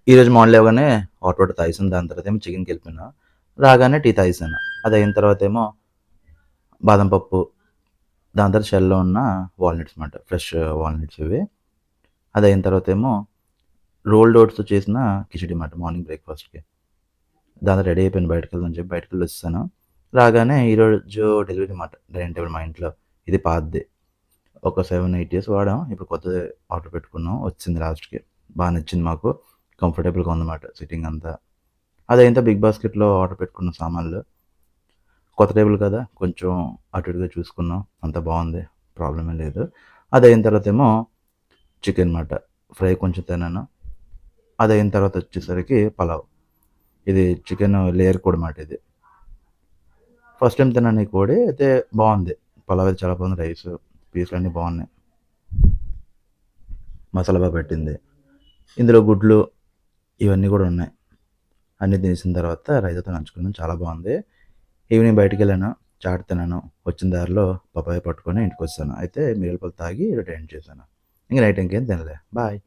ఈరోజు మార్నింగ్ లేవగానే hot water తాగేసాను. దాని తర్వాత ఏమో చికెన్‌కి వెళ్ళిపోయాను. రాగానే టీ తాగేసాను. అది అయిన తర్వాత ఏమో బాదం పప్పు, దాని తర్వాత షెల్‌లో ఉన్న వాల్‌నట్స్ మాట. ఫ్రెష్ వాల్‌నట్స్ ఇవి. అది అయిన తర్వాత ఏమో రోల్డ్ ఓట్స్‌తో చేసిన కిచిడి మాట మార్నింగ్ బ్రేక్‌ఫాస్ట్‌కి. దాంతో రెడీ అయిపోయాను బయటికెళ్దామని చెప్పి బయటికెళ్ళొచ్చేసాను. రాగానే ఈరోజు డెలివరీ మాట డైనింగ్ టేబుల్ మా ఇంట్లో. ఇది పాతది. ఒక 7, 8 ఇయర్స్ వాడాం. ఇప్పుడు కొత్తది ఆర్డర్ పెట్టుకున్నాం. వచ్చింది లాస్ట్‌కి. నచ్చింది మాకు. కంఫర్టబుల్‌గా ఉందన్నమాట సిట్టింగ్ అంతా. అదయింత బిగ్ బాస్కెట్‌లో ఆర్డర్ పెట్టుకున్న సామాన్లు. కొత్త టేబుల్ కదా! కొంచెం అటు ఇటుగా చూసుకున్నాం. అంతా బావుంది. ప్రాబ్లమ్ ఏం లేదు. అదయిన తర్వాతేమో చికెన్ మాట. ఫ్రై కొంచెం తిన్నాను. అదయిన తర్వాత వచ్చేసరికి పలావ్. ఇది చికెన్ లేయర్ కోడి మాట ఇది. ఫస్ట్ టైమ్ తిన్నాను ఈ కోడి. అయితే బావుంది. పలావ్ అయితే చాలా బాగుంది. రైసు, పీసులన్నీ బావున్నాయి. మసాలా పెట్టింది. ఇందులో గుడ్లు ఇవన్నీ కూడా ఉన్నాయి. అన్నీ తినేసిన తర్వాత రైతాతో నంచుకున్నాను. చాలా బాగుంది. ఈవినింగ్ బయటికెళ్ళాను. చాట్ తిన్నాను. వచ్చిన దారిలో పపాయ పట్టుకొని ఇంటికొచ్చేసాను. అయితే మిరియాల పాలు తాగి ఈరోజు ఎండ్ చేశాను. ఇంక నైట్ ఇంకేం తినలే. బాయ్.